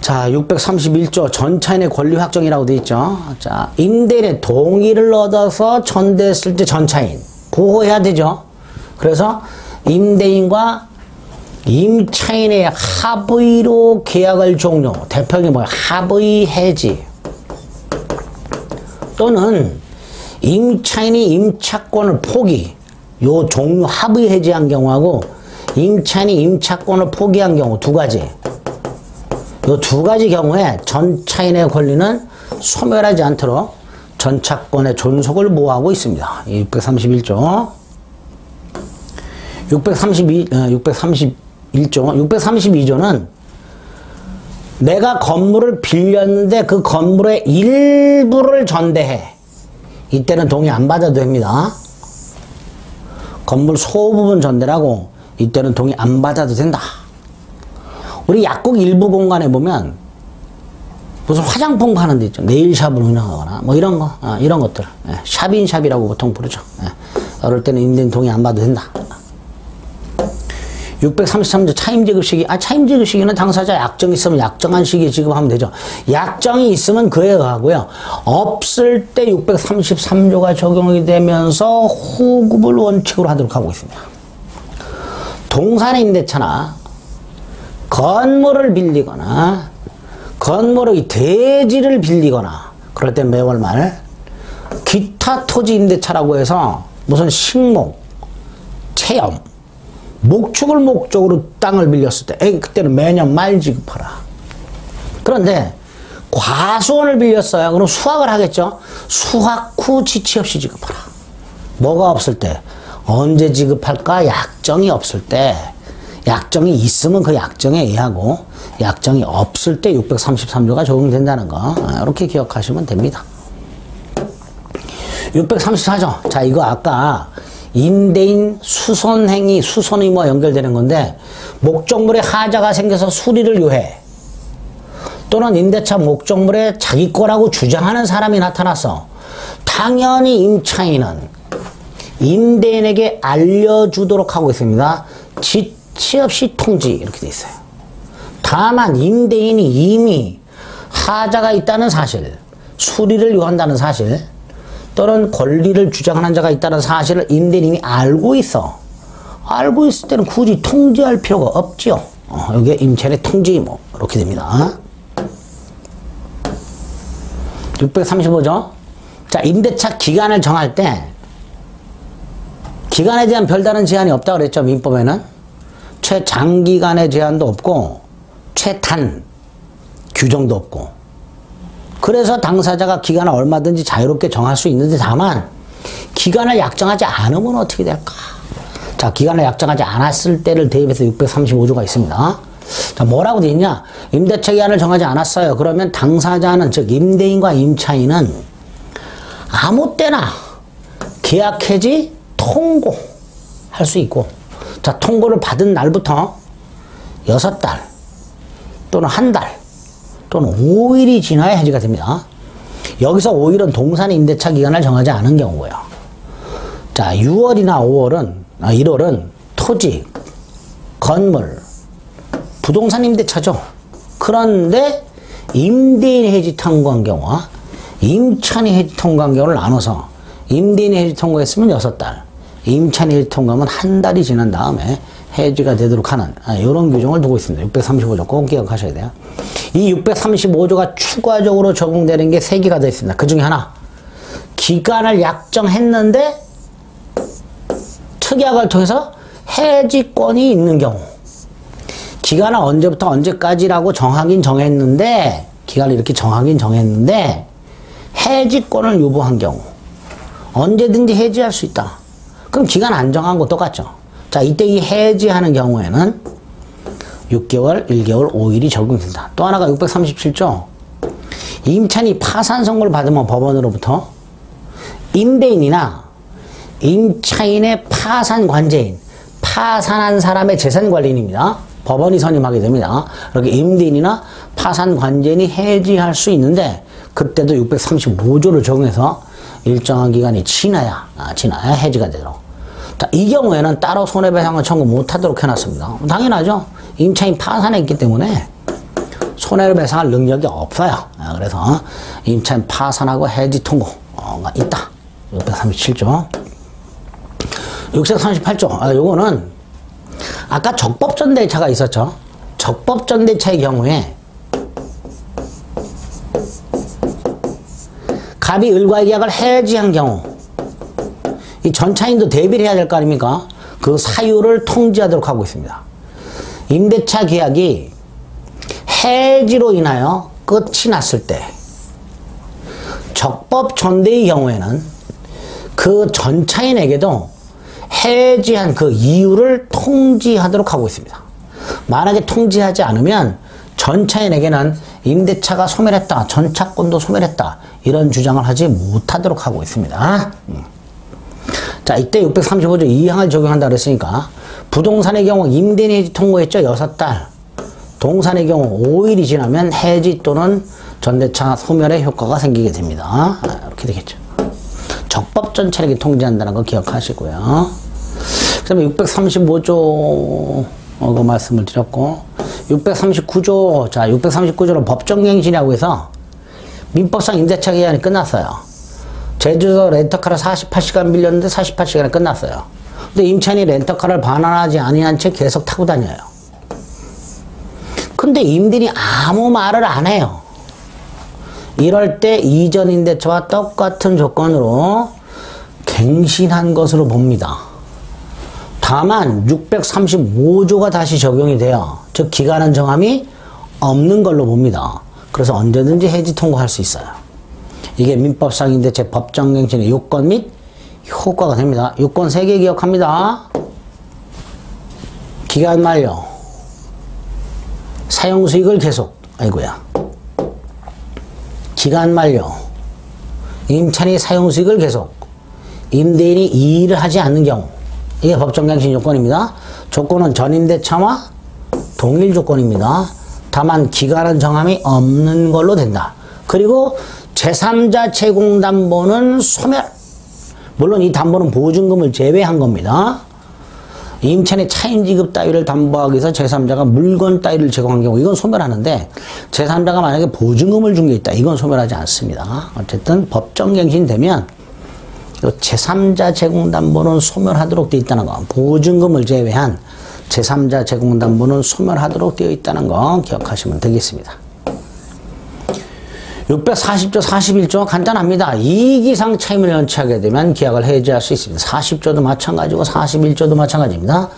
자, 631조 전차인의 권리 확정이라고 되어 있죠. 자, 임대인의 동의를 얻어서 전대했을 때 전차인 보호해야 되죠. 그래서 임대인과 임차인의 합의로 계약을 종료. 대표적인 뭐야? 합의 해지. 또는 임차인이 임차권을 포기. 요 종료 합의 해지한 경우하고 임차인이 임차권을 포기한 경우 두 가지. 요 두 가지 경우에 전차인의 권리는 소멸하지 않도록 전차권의 존속을 보호하고 있습니다. 631조. 632조는 내가 건물을 빌렸는데 그 건물의 일부를 전대해. 이때는 동의 안 받아도 됩니다. 건물 소부분 전대라고 이때는 동의 안 받아도 된다. 우리 약국 일부 공간에 보면 무슨 화장품 파는 데 있죠. 네일샵을 운영하거나 뭐 이런 거, 이런 것들. 샵인샵이라고 보통 부르죠. 어릴 때는 임대인 동의 안 받아도 된다. 633조 차임지급시기. 차임지급시기는 당사자 약정이 있으면 약정한 시기에 지급하면 되죠. 약정이 있으면 그에 의하고요. 없을 때 633조가 적용이 되면서 후급을 원칙으로 하도록 하고 있습니다. 동산의 임대차나 건물을 빌리거나 건물의 대지를 빌리거나 그럴 때 매월 말 기타 토지 임대차라고 해서 무슨 식목, 체험, 목축을 목적으로 땅을 빌렸을 때 그때는 매년 말 지급하라. 그런데 과수원을 빌렸어요. 그럼 수확을 하겠죠. 수확 후 지치 없이 지급하라. 뭐가 없을 때? 언제 지급할까? 약정이 없을 때. 약정이 있으면 그 약정에 의하고 약정이 없을 때 633조가 적용된다는 거 이렇게 기억하시면 됩니다. 634조. 자, 이거 아까 임대인 수선행위, 수선의무와 연결되는 건데 목적물에 하자가 생겨서 수리를 요해. 또는 임대차 목적물에 자기 거라고 주장하는 사람이 나타났어. 당연히 임차인은 임대인에게 알려주도록 하고 있습니다. 지치 없이 통지 이렇게 돼 있어요. 다만 임대인이 이미 하자가 있다는 사실, 수리를 요한다는 사실 또는 권리를 주장하는 자가 있다는 사실을 임대인이 알고 있어. 알고 있을 때는 굳이 통지할 필요가 없지요. 여기에 임차인의 통지 뭐 이렇게 됩니다. 635조. 자, 임대차 기간을 정할 때 기간에 대한 별다른 제한이 없다고 그랬죠. 민법에는. 최장기간의 제한도 없고 최단 규정도 없고 그래서 당사자가 기간을 얼마든지 자유롭게 정할 수 있는데 다만 기간을 약정하지 않으면 어떻게 될까? 자, 기간을 약정하지 않았을 때를 대입해서 635조가 있습니다. 자, 뭐라고 돼 있냐? 임대차 기간을 정하지 않았어요. 그러면 당사자는 즉 임대인과 임차인은 아무 때나 계약 해지 통고할 수 있고 자, 통고를 받은 날부터 6달 또는 한 달 또는 5일이 지나야 해지가 됩니다. 여기서 5일은 동산 임대차 기간을 정하지 않은 경우고요. 자, 6월이나 1월은 토지, 건물, 부동산 임대차죠. 그런데 임대인 해지 통고한 경우와 임차인이 해지 통고한 경우를 나눠서 임대인이 해지 통고했으면 6달, 임차인이 해지 통고하면 한 달이 지난 다음에 해지가 되도록 하는 이런 규정을 두고 있습니다. 635조 꼭 기억하셔야 돼요. 이 635조가 추가적으로 적용되는 게 3개가 더 있습니다. 그 중에 하나, 기간을 약정했는데 특약을 통해서 해지권이 있는 경우. 기간을 언제부터 언제까지라고 정하긴 정했는데 기간을 이렇게 정하긴 정했는데 해지권을 요구한 경우 언제든지 해지할 수 있다. 그럼 기간 안 정한 거 똑같죠. 자, 이때 이 해지하는 경우에는 6개월, 1개월, 5일이 적용된다. 또 하나가 637조. 임차인이 파산 선고를 받으면 법원으로부터 임대인이나 임차인의 파산 관제인, 파산한 사람의 재산 관리인입니다. 법원이 선임하게 됩니다. 이렇게 임대인이나 파산 관제인이 해지할 수 있는데 그때도 635조를 적용해서 일정한 기간이 지나야 해지가 되도록. 자, 이 경우에는 따로 손해배상을 청구 못하도록 해놨습니다. 당연하죠. 임차인 파산했기 때문에 손해를 배상할 능력이 없어요. 그래서 임차인 파산하고 해지 통고가 있다. 637조. 638조. 요거는 아까 적법전대차가 있었죠. 적법전대차의 경우에 갑이 을과의 계약을 해지한 경우 이 전차인도 대비를 해야 될 거 아닙니까? 그 사유를 통지하도록 하고 있습니다. 임대차 계약이 해지로 인하여 끝이 났을 때 적법 전대의 경우에는 그 전차인에게도 해지한 그 이유를 통지하도록 하고 있습니다. 만약에 통지하지 않으면 전차인에게는 임대차가 소멸했다, 전차권도 소멸했다 이런 주장을 하지 못하도록 하고 있습니다. 자, 이때 635조 2항을 적용한다 그랬으니까 부동산의 경우 임대인 해지 통고했죠. 6달. 동산의 경우 5일이 지나면 해지 또는 전대차 소멸의 효과가 생기게 됩니다. 이렇게 되겠죠. 적법 전차에게 통지한다는 거 기억하시고요. 그 다음에 635조 그 말씀을 드렸고 639조 자 639조는 법정갱신이라고 해서 민법상 임대차 기간이 끝났어요. 제주도 렌터카를 48시간 빌렸는데 48시간에 끝났어요. 근데 임차인이 렌터카를 반환하지 아니한 채 계속 타고 다녀요. 근데 임대인이 아무 말을 안 해요. 이럴 때 이전 임대차와 똑같은 조건으로 갱신한 것으로 봅니다. 다만 635조가 다시 적용이 돼요. 즉 기간은 정함이 없는 걸로 봅니다. 그래서 언제든지 해지 통고할 수 있어요. 이게 민법상 임대차 법정갱신의 요건 및 효과가 됩니다. 요건 3개 기억합니다. 기간 만료, 사용수익을 계속, 아이고야. 기간 만료, 임차인이 사용수익을 계속, 임대인이 이의를 하지 않는 경우, 이게 법정갱신 요건입니다. 조건은 전임대차와 동일 조건입니다. 다만 기간은 정함이 없는 걸로 된다. 그리고 제3자 제공담보는 소멸. 물론 이 담보는 보증금을 제외한 겁니다. 임차인의 차임지급 따위를 담보하기 위해서 제3자가 물건 따위를 제공한 경우 이건 소멸하는데 제3자가 만약에 보증금을 준 게 있다. 이건 소멸하지 않습니다. 어쨌든 법정갱신 되면 제3자 제공담보는 소멸하도록 되어 있다는 거. 보증금을 제외한 제3자 제공담보는 소멸하도록 되어 있다는 거 기억하시면 되겠습니다. 640조 41조 간단합니다. 이익 이상 차임을 연체하게 되면 계약을 해지할 수 있습니다. 40조도 마찬가지고 41조도 마찬가지입니다.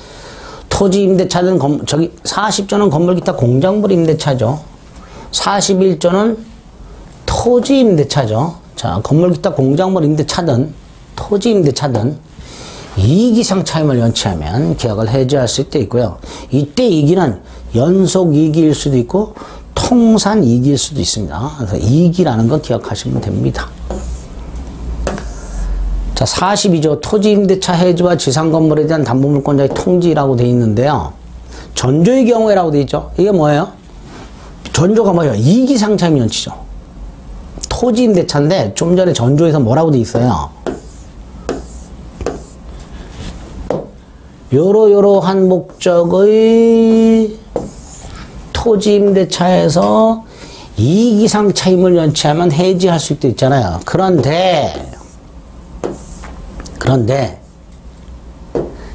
토지 임대차든 40조는 건물 기타 공작물 임대차죠. 41조는 토지 임대차죠. 자, 건물 기타 공작물 임대차든 토지 임대차든 이익 이상 차임을 연체하면 계약을 해지할 수 있고요. 이때 이익은 연속 이익일 수도 있고 통산 이익일 수도 있습니다. 그래서 이익이라는 거 기억하시면 됩니다. 자, 42조 토지 임대차 해지와 지상 건물에 대한 담보물권자의 통지라고 되어 있는데요. 전조의 경우에라고 되어 있죠. 이게 뭐예요? 전조가 뭐예요? 이익 이상 차임 연치죠. 토지 임대차인데 좀 전에 전조에서 뭐라고 되어 있어요? 요러요러한 목적의 토지 임대차에서 이익 이상 차임을 연체하면 해지할 수 있잖아요. 그런데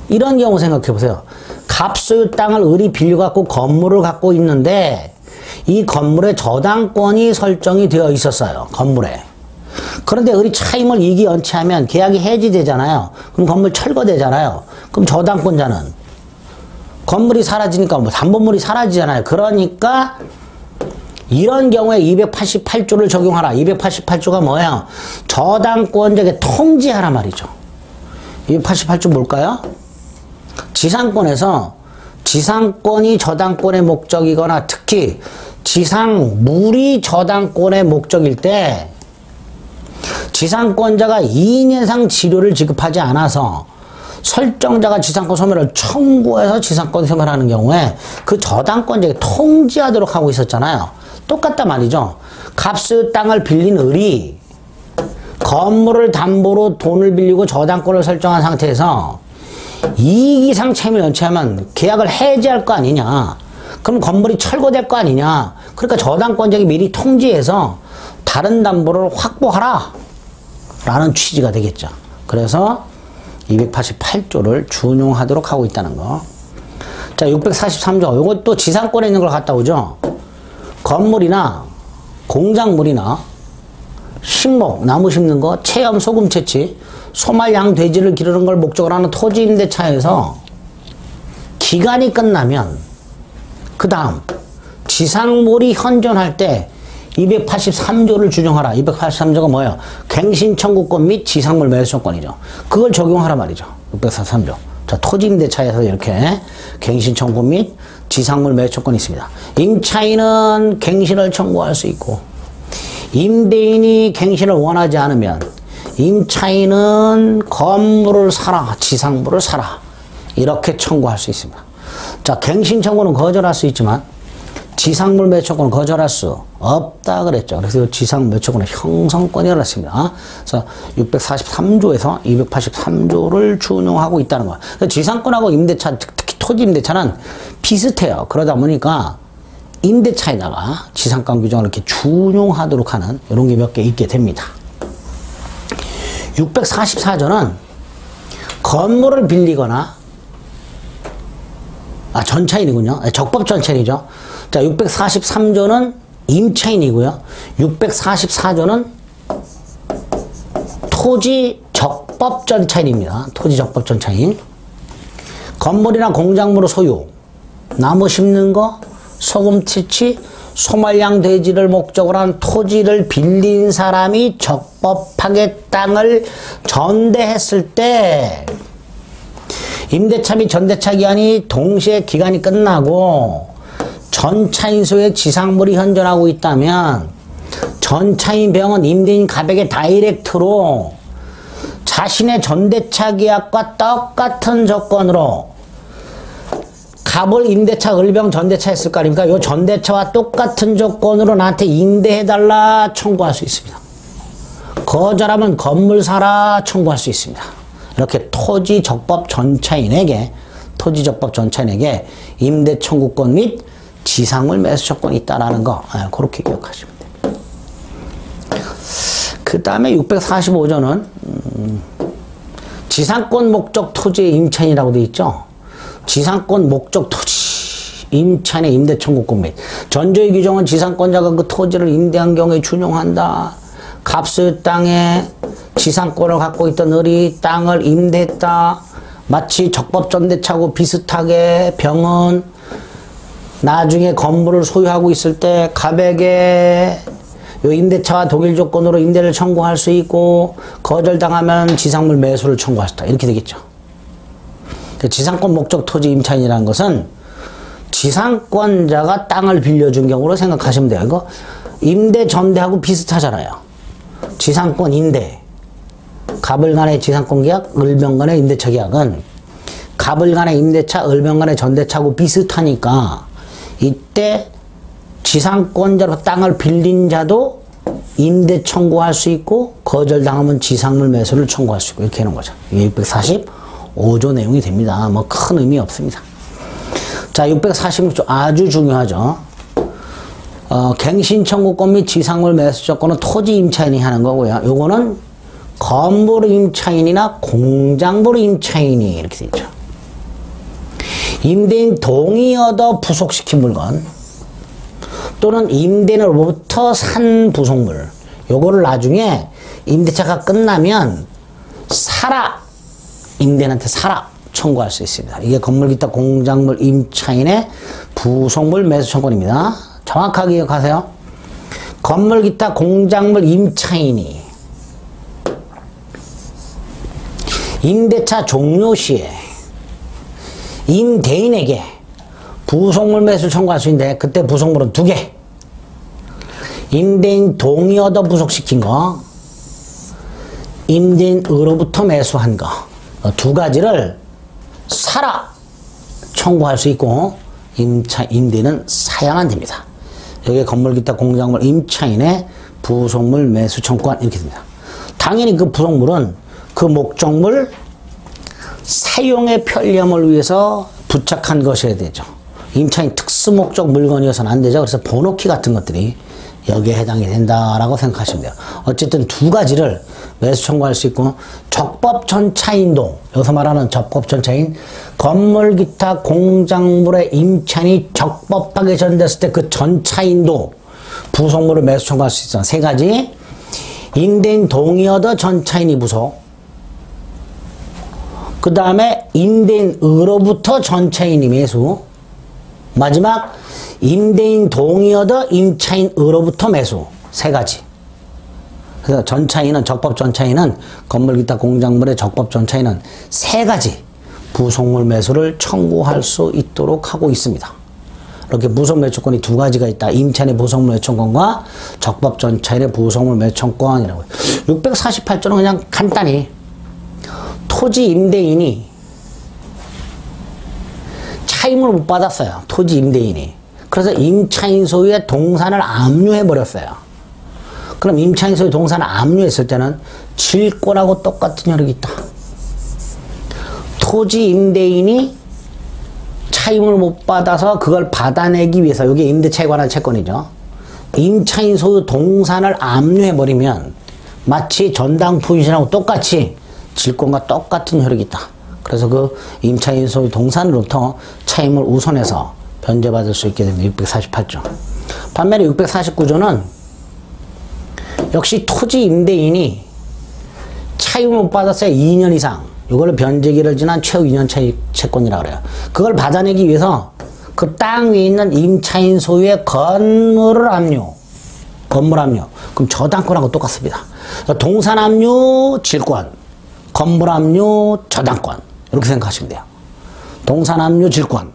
이런 경우 생각해 보세요. 갑소유 땅을 을이 빌려갖고 건물을 갖고 있는데 이 건물에 저당권이 설정이 되어 있었어요. 건물에. 그런데 을이 차임을 이익이 연체하면 계약이 해지되잖아요. 그럼 건물 철거되잖아요. 그럼 저당권자는 건물이 사라지니까 뭐 담보물이 사라지잖아요. 그러니까 이런 경우에 288조를 적용하라. 288조가 뭐예요? 저당권자에게 통지하라 말이죠. 288조 뭘까요? 지상권에서 지상권이 저당권의 목적이거나 특히 지상물이 저당권의 목적일 때 지상권자가 2년상 지료를 지급하지 않아서 설정자가 지상권 소멸을 청구해서 지상권 소멸하는 경우에 그 저당권자에게 통지하도록 하고 있었잖아요. 똑같단 말이죠. 갑수 땅을 빌린 을이 건물을 담보로 돈을 빌리고 저당권을 설정한 상태에서 이익 이상 차임을 연체하면 계약을 해지할 거 아니냐. 그럼 건물이 철거될 거 아니냐. 그러니까 저당권자에게 미리 통지해서 다른 담보를 확보하라 라는 취지가 되겠죠. 그래서 288조를 준용하도록 하고 있다는 거. 자, 643조. 이것도 지상권에 있는 걸 갖다 오죠. 건물이나 공작물이나 식목, 나무 심는 거, 체험, 소금 채취, 소말, 양, 돼지를 기르는 걸 목적으로 하는 토지 임대차에서 기간이 끝나면 그 다음 지상물이 현존할 때 283조를 준용하라. 283조가 뭐예요? 갱신 청구권 및 지상물 매수 조건이죠. 그걸 적용하라 말이죠. 643조. 자, 토지 임대차에서 이렇게 갱신 청구 및 지상물 매수 조건이 있습니다. 임차인은 갱신을 청구할 수 있고 임대인이 갱신을 원하지 않으면 임차인은 건물을 사라, 지상물을 사라 이렇게 청구할 수 있습니다. 자, 갱신 청구는 거절할 수 있지만 지상물 매수 조건은 거절할 수 없다 그랬죠. 그래서 지상물 매수 조건은 형성권이라고 했습니다. 그래서 643조에서 283조를 준용하고 있다는 거예요. 지상권하고 임대차, 특히 토지 임대차는 비슷해요. 그러다 보니까 임대차에다가 지상권 규정을 이렇게 준용하도록 하는 이런 게 몇 개 있게 됩니다. 644조는 건물을 빌리거나 전차인이군요. 적법 전차인이죠. 자, 643조는 임차인이고요. 644조는 토지 적법 전차인입니다. 토지 적법 전차인. 건물이나 공작물의 소유, 나무 심는 거, 소금 채취, 소말량 돼지를 목적으로 한 토지를 빌린 사람이 적법하게 땅을 전대했을 때 임대차 및 전대차 기간이 동시에 기간이 끝나고 전차인 소유의 지상물이 현존하고 있다면 전차인 병은 임대인 갑에게 다이렉트로 자신의 전대차 계약과 똑같은 조건으로 갑을 임대차 을병 전대차 했을 거 아닙니까? 이 전대차와 똑같은 조건으로 나한테 임대해달라 청구할 수 있습니다. 거절하면 건물 사라 청구할 수 있습니다. 이렇게 토지 적법 전차인에게 임대 청구권 및 지상물 매수 조건이 있다라는 거 그렇게 기억하시면 됩니다. 그 다음에 645조는 지상권 목적 토지의 임차인이라고 되어 있죠. 지상권 목적 토지 임차인의 임대 청구권 및 전조의 규정은 지상권자가 그 토지를 임대한 경우에 준용한다. 갑소유 땅에 지상권을 갖고 있던 을이 땅을 임대했다. 마치 적법 전대차하고 비슷하게 병은 나중에 건물을 소유하고 있을 때 갑에게 요 임대차와 동일 조건으로 임대를 청구할 수 있고 거절당하면 지상물 매수를 청구할 수 있다. 이렇게 되겠죠. 지상권 목적 토지 임차인이라는 것은 지상권자가 땅을 빌려준 경우로 생각하시면 돼요. 이거 임대 전대하고 비슷하잖아요. 지상권 임대. 갑을 간의 지상권 계약, 을병 간의 임대차 계약은 갑을 간의 임대차, 을병 간의 전대차하고 비슷하니까 이때 지상권자로 땅을 빌린 자도 임대 청구할 수 있고 거절당하면 지상물 매수를 청구할 수 있고 이렇게 하는 거죠. 645조 내용이 됩니다. 뭐 큰 의미 없습니다. 자, 646조 아주 중요하죠. 갱신 청구권 및 지상물 매수 조건은 토지 임차인이 하는 거고요. 요거는 건물 임차인이나 공작물 임차인이 이렇게 되죠. 임대인 동의 얻어 부속시킨 물건 또는 임대인으로부터 산 부속물 요거를 나중에 임대차가 끝나면 사라 임대인한테 사라 청구할 수 있습니다. 이게 건물 기타 공작물 임차인의 부속물 매수 청구입니다. 정확하게 기억하세요. 건물 기타 공작물 임차인이 임대차 종료 시에 임대인에게 부속물 매수를 청구할 수 있는데 그때 부속물은 두 개. 임대인 동의 얻어 부속시킨 거, 임대인으로부터 매수한 거. 두 가지를 사라 청구할 수 있고 임대인은 사양은 됩니다. 여기에 건물 기타 공작물 임차인의 부속물 매수 청구권 이렇게 됩니다. 당연히 그 부속물은 그 목적물 사용의 편리함을 위해서 부착한 것이어야 되죠. 임차인 특수목적 물건이어서는 안 되죠. 그래서 번호키 같은 것들이 여기에 해당이 된다라고 생각하시면 돼요. 어쨌든 두 가지를 매수 청구할 수 있고, 적법 전차인도, 여기서 말하는 적법 전차인, 건물 기타 공작물의 임차인이 적법하게 전됐을 때 그 전차인도 부속물을 매수 청구할 수 있어. 세 가지. 임대인 동의 얻어 전차인이 부속. 그 다음에 임대인으로부터 전차인이 매수. 마지막 임대인 동의 얻어 임차인으로부터 매수. 세 가지. 그래서 전차인은, 적법 전차인은, 건물 기타 공작물의 적법 전차인은 세 가지 부속물 매수를 청구할 수 있도록 하고 있습니다. 이렇게 부속 매수권이 두 가지가 있다. 임차인의 부속물 매수권과 적법 전차인의 부속물 매수권이라고. 648조는 그냥 간단히 토지 임대인이 차임을 못 받았어요. 토지 임대인이. 그래서 임차인 소유의 동산을 압류해 버렸어요. 그럼 임차인 소유 동산을 압류했을 때는 질권하고 똑같은 효력이 있다. 토지 임대인이 차임을 못 받아서 그걸 받아내기 위해서, 이게 임대차에 관한 채권이죠. 임차인 소유 동산을 압류해 버리면 마치 전당 포지션하고 똑같이 질권과 똑같은 효력이 있다. 그래서 그 임차인 소유 동산으로부터 차임을 우선해서 변제받을 수 있게 됩니다. 648조. 반면에 649조는 역시 토지 임대인이 차임을 못 받았어요. 2년 이상. 이걸 변제기를 지난 최후 2년 채권이라고 그래요. 그걸 받아내기 위해서 그 땅 위에 있는 임차인 소유의 건물 압류. 그럼 저당권하고 똑같습니다. 동산 압류, 질권. 건물 압류, 저당권. 이렇게 생각하시면 돼요. 동산 압류, 질권.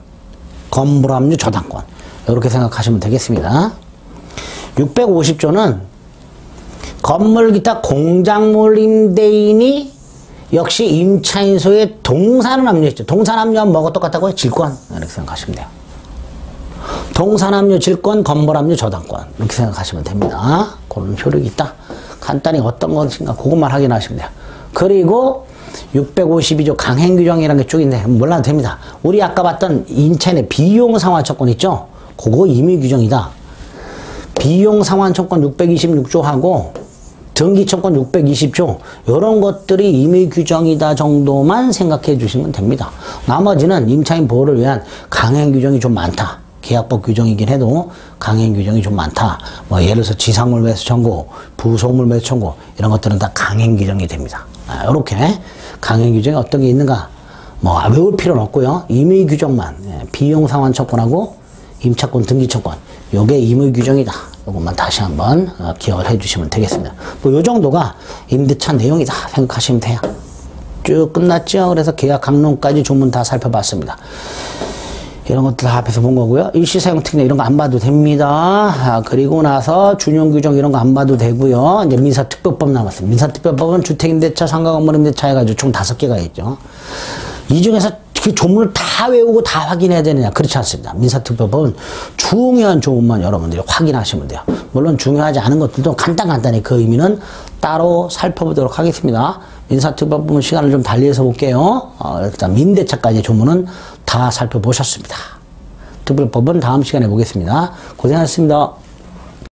건물 압류, 저당권. 이렇게 생각하시면 되겠습니다. 650조는 건물 기타 공작물 임대인이 역시 임차인 소유의 동산을 압류했죠. 동산 압류하면 뭐가 똑같다고요? 질권. 이렇게 생각하시면 돼요. 동산 압류, 질권, 건물 압류, 저당권. 이렇게 생각하시면 됩니다. 그런 효력이 있다. 간단히 어떤 것인가 그것만 확인하시면 돼요. 그리고 652조 강행규정이라는 게 쭉 있는데 몰라도 됩니다. 우리 아까 봤던 임차인의 비용상환청권 있죠? 그거 임의규정이다. 비용상환청권 626조하고 등기청권 620조 이런 것들이 임의규정이다 정도만 생각해 주시면 됩니다. 나머지는 임차인 보호를 위한 강행규정이 좀 많다. 계약법 규정이긴 해도 강행규정이 좀 많다. 뭐 예를 들어서 지상물 매수 청구, 부속물 매수 청구 이런 것들은 다 강행규정이 됩니다. 이렇게 강행규정이 어떤 게 있는가 뭐 외울 필요는 없고요. 임의규정만 비용상환청권하고 임차권 등기청권 요게 임의규정이다. 이것만 다시 한번 기억을 해 주시면 되겠습니다. 뭐 요 정도가 임대차 내용이다 생각하시면 돼요. 쭉 끝났죠. 그래서 계약 강론까지 조문 다 살펴봤습니다. 이런 것들 다 앞에서 본 거고요. 일시사용 특례 이런 거 안 봐도 됩니다. 그리고 나서 준용규정 이런 거 안 봐도 되고요. 이제 민사특별법 남았습니다. 민사특별법은 주택임대차, 상가건물임대차 해가지고 총 5개가 있죠. 이 중에서 그 조문을 다 외우고 다 확인해야 되느냐? 그렇지 않습니다. 민사특별법은 중요한 조문만 여러분들이 확인하시면 돼요. 물론 중요하지 않은 것들도 간단히 그 의미는 따로 살펴보도록 하겠습니다. 민사특별법은 시간을 좀 달리해서 볼게요. 일단 민대차까지 조문은 다 살펴보셨습니다. 특별법은 다음 시간에 보겠습니다. 고생하셨습니다.